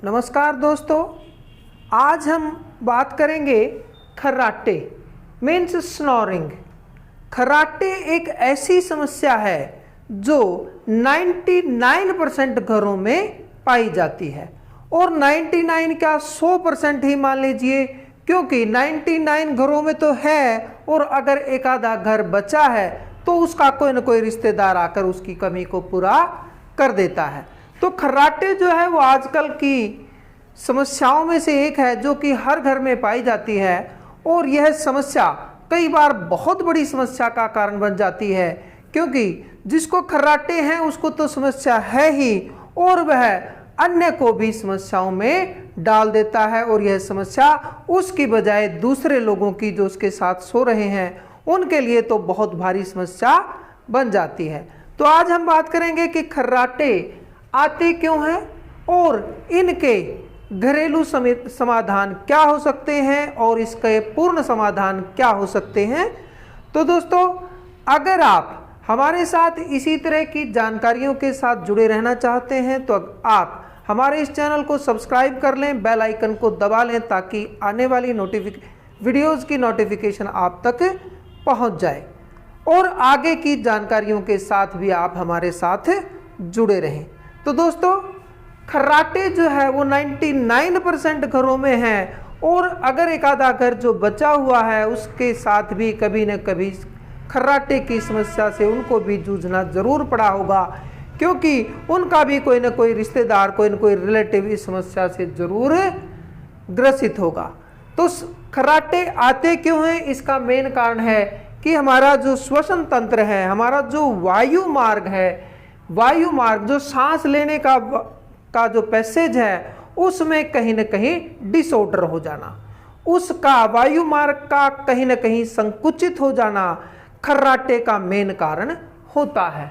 नमस्कार दोस्तों, आज हम बात करेंगे खर्राटे मीन्स स्नोरिंग। खर्राटे एक ऐसी समस्या है जो 99% घरों में पाई जाती है और 99 क्या 100% ही मान लीजिए, क्योंकि 99 घरों में तो है और अगर एक आधा घर बचा है तो उसका कोई ना कोई रिश्तेदार आकर उसकी कमी को पूरा कर देता है। तो खर्राटे जो है वो आजकल की समस्याओं में से एक है जो कि हर घर में पाई जाती है और यह समस्या कई बार बहुत बड़ी समस्या का कारण बन जाती है, क्योंकि जिसको खर्राटे हैं उसको तो समस्या है ही और वह अन्य को भी समस्याओं में डाल देता है और यह समस्या उसकी बजाय दूसरे लोगों की जो उसके साथ सो रहे हैं उनके लिए तो बहुत भारी समस्या बन जाती है। तो आज हम बात करेंगे कि खर्राटे आते क्यों हैं और इनके घरेलू समाधान क्या हो सकते हैं और इसके पूर्ण समाधान क्या हो सकते हैं। तो दोस्तों, अगर आप हमारे साथ इसी तरह की जानकारियों के साथ जुड़े रहना चाहते हैं तो आप हमारे इस चैनल को सब्सक्राइब कर लें, बेल आइकन को दबा लें ताकि आने वाली वीडियोज़ की नोटिफिकेशन आप तक पहुंच जाए और आगे की जानकारियों के साथ भी आप हमारे साथ जुड़े रहें। तो दोस्तों, खर्राटे जो है वो 99% घरों में है और अगर एक आधा घर जो बचा हुआ है उसके साथ भी कभी न कभी खर्राटे की समस्या से उनको भी जूझना जरूर पड़ा होगा, क्योंकि उनका भी कोई ना कोई रिश्तेदार, कोई ना कोई रिलेटिव इस समस्या से जरूर ग्रसित होगा। तो खर्राटे आते क्यों हैं, इसका मेन कारण है कि हमारा जो श्वसन तंत्र है, हमारा जो वायु मार्ग है, वायु मार्ग जो सांस लेने का जो पैसेज है उसमें कहीं ना कहीं डिसऑर्डर हो जाना, उसका वायु मार्ग का कहीं ना कहीं संकुचित हो जाना खर्राटे का मेन कारण होता है।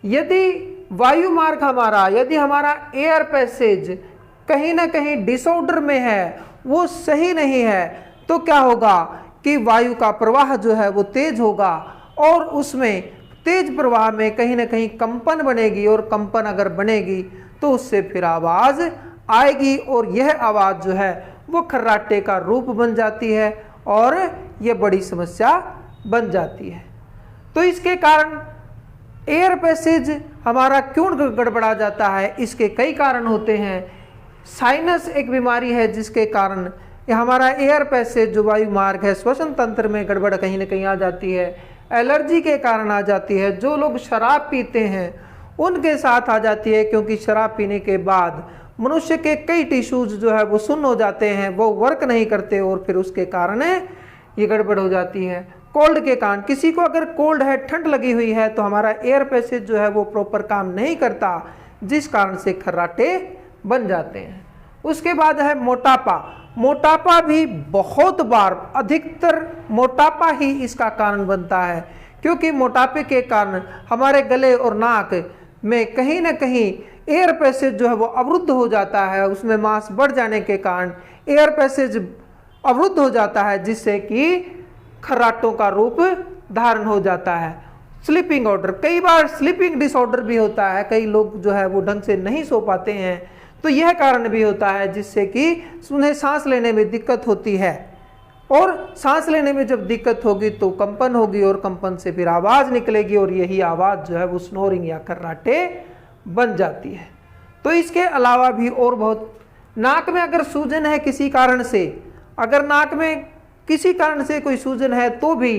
यदि वायु मार्ग यदि हमारा एयर पैसेज कहीं ना कहीं डिसऑर्डर में है, वो सही नहीं है, तो क्या होगा कि वायु का प्रवाह जो है वो तेज होगा और उसमें तेज प्रवाह में कहीं ना कहीं कंपन बनेगी और कंपन अगर बनेगी तो उससे फिर आवाज़ आएगी और यह आवाज़ जो है वो खर्राटे का रूप बन जाती है और यह बड़ी समस्या बन जाती है। तो इसके कारण एयर पैसेज हमारा क्यों गड़बड़ा जाता है, इसके कई कारण होते हैं। साइनस एक बीमारी है जिसके कारण हमारा एयर पैसेज जो वायु मार्ग है श्वसन तंत्र में गड़बड़ कहीं ना कहीं आ जाती है। एलर्जी के कारण आ जाती है, जो लोग शराब पीते हैं उनके साथ आ जाती है, क्योंकि शराब पीने के बाद मनुष्य के कई टिश्यूज जो है वो सुन्न हो जाते हैं, वो वर्क नहीं करते और फिर उसके कारण ये गड़बड़ हो जाती है। कोल्ड के कारण, किसी को अगर कोल्ड है, ठंड लगी हुई है, तो हमारा एयर पैसेज जो है वो प्रॉपर काम नहीं करता, जिस कारण से खर्राटे बन जाते हैं। उसके बाद है मोटापा। मोटापा भी बहुत बार, अधिकतर मोटापा ही इसका कारण बनता है, क्योंकि मोटापे के कारण हमारे गले और नाक में कहीं ना कहीं एयर पैसेज जो है वो अवरुद्ध हो जाता है। उसमें मांस बढ़ जाने के कारण एयर पैसेज अवरुद्ध हो जाता है, जिससे कि खर्राटों का रूप धारण हो जाता है। स्लीपिंग ऑर्डर, कई बार स्लीपिंग डिसऑर्डर भी होता है, कई लोग जो है वो ढंग से नहीं सो पाते हैं, तो यह कारण भी होता है जिससे कि उन्हें सांस लेने में दिक्कत होती है और सांस लेने में जब दिक्कत होगी तो कंपन होगी और कंपन से फिर आवाज़ निकलेगी और यही आवाज़ जो है वो स्नोरिंग या खर्राटे बन जाती है। तो इसके अलावा भी और बहुत, नाक में अगर सूजन है किसी कारण से, अगर नाक में किसी कारण से कोई सूजन है तो भी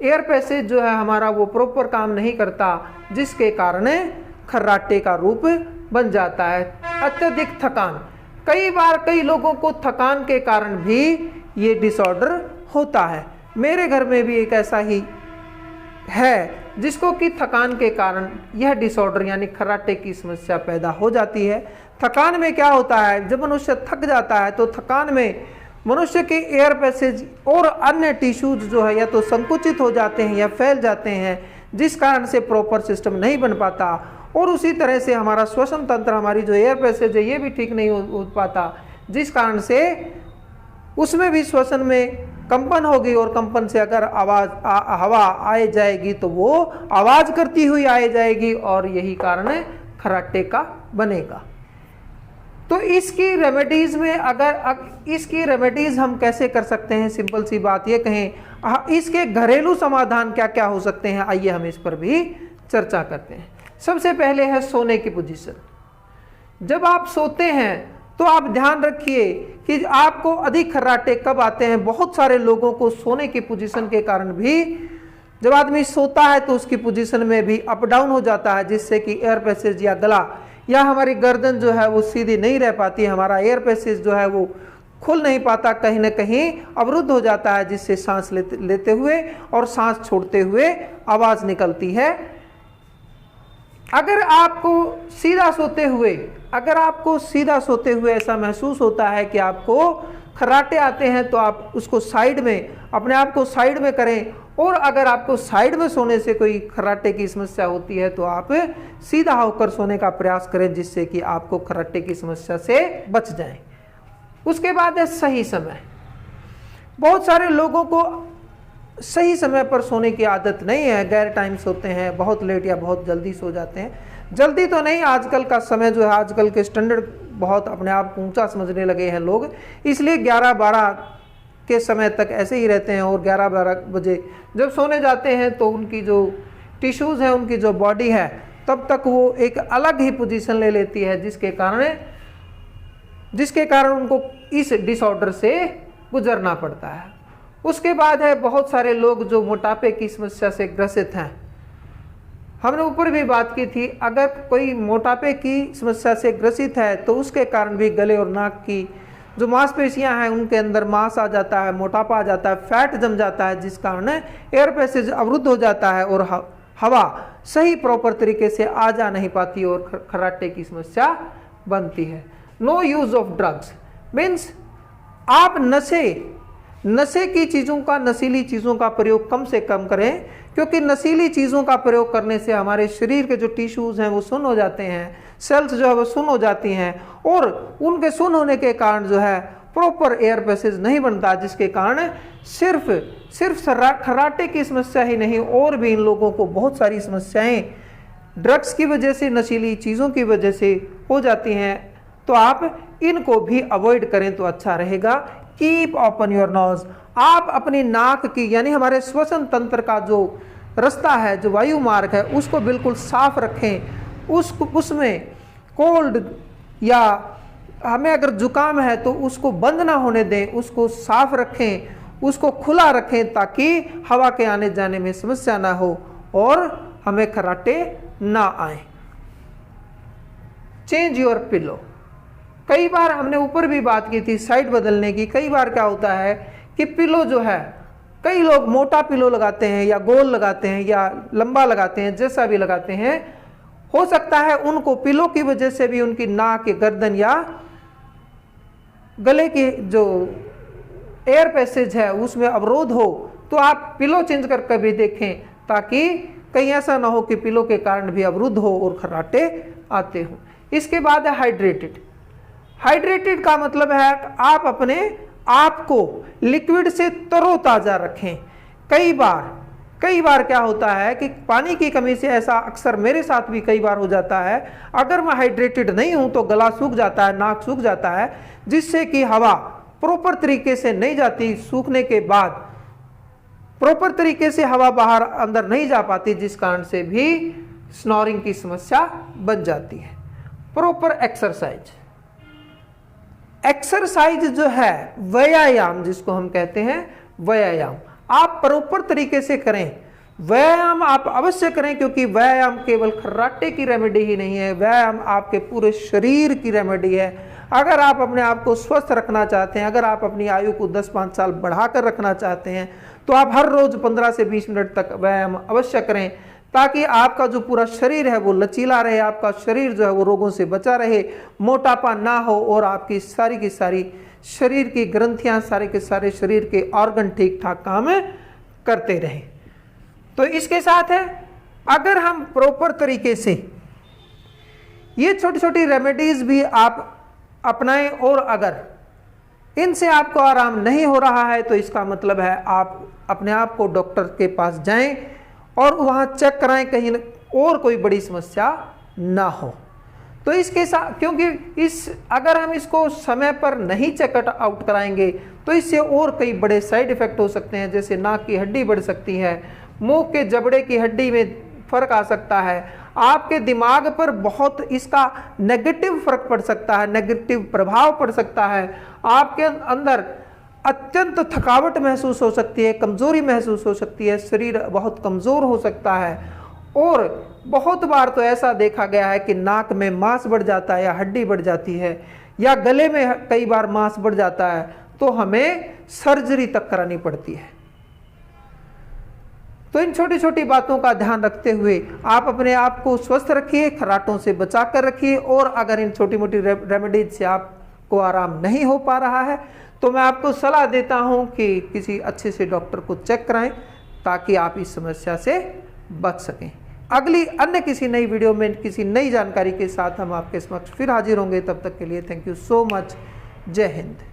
एयर पैसेज जो है हमारा वो प्रॉपर काम नहीं करता, जिसके कारण खर्राटे का रूप बन जाता है। अत्यधिक थकान, कई बार कई लोगों को थकान के कारण भी ये डिसऑर्डर होता है। मेरे घर में भी एक ऐसा ही है जिसको कि थकान के कारण यह डिसऑर्डर यानी खर्राटे की समस्या पैदा हो जाती है। थकान में क्या होता है, जब मनुष्य थक जाता है तो थकान में मनुष्य के एयर पैसेज और अन्य टिश्यूज जो है या तो संकुचित हो जाते हैं या फैल जाते हैं, जिस कारण से प्रॉपर सिस्टम नहीं बन पाता और उसी तरह से हमारा श्वसन तंत्र, हमारी जो एयर पैसेज है ये भी ठीक नहीं हो पाता, जिस कारण से उसमें भी श्वसन में कंपन होगी और कंपन से अगर हवा आए जाएगी तो वो आवाज़ करती हुई आए जाएगी और यही कारण खर्राटे का बनेगा। तो इसकी रेमेडीज में इसकी रेमेडीज हम कैसे कर सकते हैं, सिंपल सी बात ये कहें, इसके घरेलू समाधान क्या क्या हो सकते हैं, आइए हम इस पर भी चर्चा करते हैं। सबसे पहले है सोने की पोजीशन। जब आप सोते हैं तो आप ध्यान रखिए कि आपको अधिक खर्राटे कब आते हैं। बहुत सारे लोगों को सोने की पोजीशन के कारण भी, जब आदमी सोता है तो उसकी पोजीशन में भी अप डाउन हो जाता है, जिससे कि एयर पैसेज या गला या हमारी गर्दन जो है वो सीधी नहीं रह पाती, हमारा एयर पैसेज जो है वो खुल नहीं पाता, कहीं ना कहीं अवरुद्ध हो जाता है, जिससे सांस लेते हुए और सांस छोड़ते हुए आवाज निकलती है। अगर आपको सीधा सोते हुए ऐसा महसूस होता है कि आपको खर्राटे आते हैं, तो आप उसको साइड में, अपने आप को साइड में करें। और अगर आपको साइड में सोने से कोई खर्राटे की समस्या होती है तो आप सीधा होकर सोने का प्रयास करें, जिससे कि आपको खर्राटे की समस्या से बच जाएं। उसके बाद है सही समय। बहुत सारे लोगों को सही समय पर सोने की आदत नहीं है, गैर टाइम सोते हैं, बहुत लेट या बहुत जल्दी सो जाते हैं। जल्दी तो नहीं, आजकल का समय जो है, आजकल के स्टैंडर्ड बहुत अपने आप को ऊंचा समझने लगे हैं लोग, इसलिए 11-12 के समय तक ऐसे ही रहते हैं। और 11-12 बजे जब सोने जाते हैं तो उनकी जो टिश्यूज़ हैं, उनकी जो बॉडी है, तब तक वो एक अलग ही पोजीशन ले लेती है, जिसके कारण उनको इस डिसऑर्डर से गुजरना पड़ता है। उसके बाद है बहुत सारे लोग जो मोटापे की समस्या से ग्रसित हैं। हमने ऊपर भी बात की थी, अगर कोई मोटापे की समस्या से ग्रसित है तो उसके कारण भी गले और नाक की जो मांसपेशियां हैं उनके अंदर मांस आ जाता है, मोटापा आ जाता है, फैट जम जाता है, जिस कारण एयर पैसेज अवरुद्ध हो जाता है और हवा सही प्रॉपर तरीके से आ जा नहीं पाती और खर्राटे की समस्या बनती है। No use of drugs means आप नशे की चीज़ों का, नशीली चीज़ों का प्रयोग कम से कम करें, क्योंकि नशीली चीज़ों का प्रयोग करने से हमारे शरीर के जो टिश्यूज़ हैं वो सुन्न हो जाते हैं, सेल्स जो है वो सुन्न हो जाती हैं, और उनके सुन्न होने के कारण जो है प्रॉपर एयर पैसेज नहीं बनता, जिसके कारण सिर्फ खर्राटे की समस्या ही नहीं, और भी इन लोगों को बहुत सारी समस्याएं ड्रग्स की वजह से, नशीली चीज़ों की वजह से हो जाती हैं। तो आप इनको भी अवॉइड करें तो अच्छा रहेगा। कीप ओपन योर नोज, आप अपनी नाक की, यानी हमारे श्वसन तंत्र का जो रास्ता है, जो वायु मार्ग है, उसको बिल्कुल साफ रखें। उसमें कोल्ड या हमें अगर जुकाम है तो उसको बंद ना होने दें, उसको साफ रखें, उसको खुला रखें, ताकि हवा के आने जाने में समस्या ना हो और हमें खर्राटे ना आए। Change your pillow. कई बार हमने ऊपर भी बात की थी साइड बदलने की। कई बार क्या होता है कि पिलो जो है, कई लोग मोटा पिलो लगाते हैं या गोल लगाते हैं या लंबा लगाते हैं, जैसा भी लगाते हैं, हो सकता है उनको पिलो की वजह से भी उनकी नाक, गर्दन या गले की जो एयर पैसेज है उसमें अवरोध हो। तो आप पिलो चेंज कर कभी देखें, ताकि कहीं ऐसा ना हो कि पिलो के कारण भी अवरुद्ध हो और खर्राटे आते हो। इसके बाद है हाइड्रेटेड का मतलब है आप अपने आप को लिक्विड से तरोताजा रखें। कई बार क्या होता है कि पानी की कमी से, ऐसा अक्सर मेरे साथ भी कई बार हो जाता है, अगर मैं हाइड्रेटेड नहीं हूं तो गला सूख जाता है, नाक सूख जाता है, जिससे कि हवा प्रॉपर तरीके से नहीं जाती। सूखने के बाद प्रॉपर तरीके से हवा बाहर अंदर नहीं जा पाती, जिस कारण से भी स्नोरिंग की समस्या बन जाती है। प्रॉपर एक्सरसाइज जो है, व्यायाम जिसको हम कहते हैं, व्यायाम आप प्रॉपर तरीके से करें। व्यायाम आप अवश्य करें, क्योंकि व्यायाम केवल खर्राटे की रेमेडी ही नहीं है, व्यायाम आपके पूरे शरीर की रेमेडी है। अगर आप अपने आप को स्वस्थ रखना चाहते हैं, अगर आप अपनी आयु को 10-5 साल बढ़ाकर रखना चाहते हैं, तो आप हर रोज 15 से 20 मिनट तक व्यायाम अवश्य करें, ताकि आपका जो पूरा शरीर है वो लचीला रहे, आपका शरीर जो है वो रोगों से बचा रहे, मोटापा ना हो, और आपकी सारी की सारी शरीर की ग्रंथियां, सारे के सारे शरीर के ऑर्गन ठीक ठाक काम करते रहें। तो इसके साथ है, अगर हम प्रॉपर तरीके से ये छोटी छोटी रेमेडीज भी आप अपनाएं, और अगर इनसे आपको आराम नहीं हो रहा है तो इसका मतलब है आप अपने आप को डॉक्टर के पास जाएं और वहां चेक कराएं, कहीं और कोई बड़ी समस्या ना हो। तो इसके साथ, क्योंकि अगर हम इसको समय पर नहीं चेक आउट कराएंगे तो इससे और कई बड़े साइड इफेक्ट हो सकते हैं, जैसे नाक की हड्डी बढ़ सकती है, मुंह के जबड़े की हड्डी में फर्क आ सकता है, आपके दिमाग पर बहुत इसका नेगेटिव फर्क पड़ सकता है, नेगेटिव प्रभाव पड़ सकता है, आपके अंदर अत्यंत थकावट महसूस हो सकती है, कमजोरी महसूस हो सकती है, शरीर बहुत कमजोर हो सकता है। और बहुत बार तो ऐसा देखा गया है कि नाक में मांस बढ़ जाता है या हड्डी बढ़ जाती है या गले में कई बार मांस बढ़ जाता है, तो हमें सर्जरी तक करानी पड़ती है। तो इन छोटी छोटी बातों का ध्यान रखते हुए आप अपने आप को स्वस्थ रखिए, खर्राटों से बचा कर रखिए। और अगर इन छोटी मोटी रेमेडीज से आपको आराम नहीं हो पा रहा है तो मैं आपको सलाह देता हूं कि किसी अच्छे से डॉक्टर को चेक कराएं ताकि आप इस समस्या से बच सकें। अगली अन्य किसी नई वीडियो में किसी नई जानकारी के साथ हम आपके समक्ष फिर हाजिर होंगे। तब तक के लिए थैंक यू सो मच। जय हिंद।